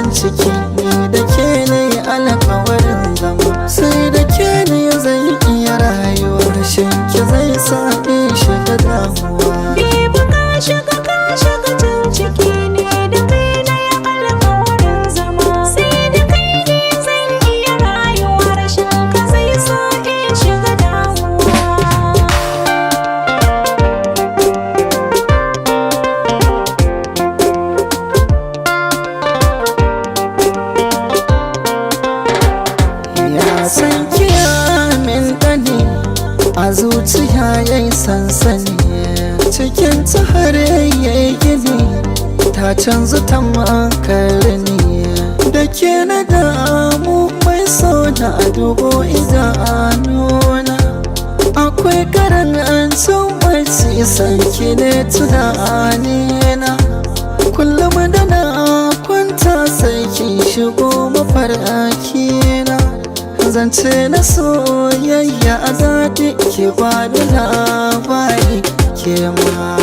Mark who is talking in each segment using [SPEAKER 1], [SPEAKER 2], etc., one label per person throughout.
[SPEAKER 1] can ciki ni da ke na yi alkawarin zama, sai da ke ne zai iya rayuwa, rashin ki zai sa in shiga damuwa.
[SPEAKER 2] Bibi ka shiga can ciki ni da kai na yi alkawarin zama, sai da kai ne zai iya rayuwa, rashin ka zai sa in shiga damuwa.
[SPEAKER 1] Ya san kiyamin ɗani a zuciya yayi sansani, cikin ta har yayi gini ta canza ta makarni. Da ke na damu mai so na dubo idanuna, akwai karancin barci sanki ne tunanina. Kullum da na kwanta sai kin shigo mafarkina, zance na soyayya a daɗi ke ba da labari ke ma.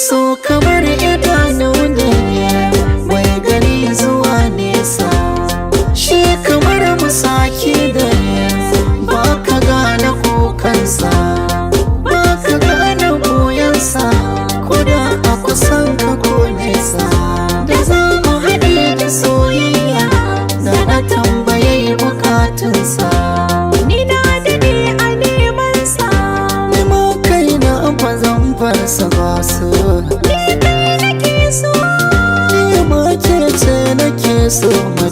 [SPEAKER 1] So kamar idanu ne mai gani zuwa nesa, shi kamar musaki da ba ka gane kukansa, ba ka gane goyonsa, ko da a kusan ka ko nesa. Da za mu haɗe da soyayya da na tambaye bukatunsa,
[SPEAKER 2] Ni na daɗe a nemansa,
[SPEAKER 1] ni ma kaina ba zan farsa ba su.
[SPEAKER 2] ni kai nake so,
[SPEAKER 1] Ni ma ke ce nake so mu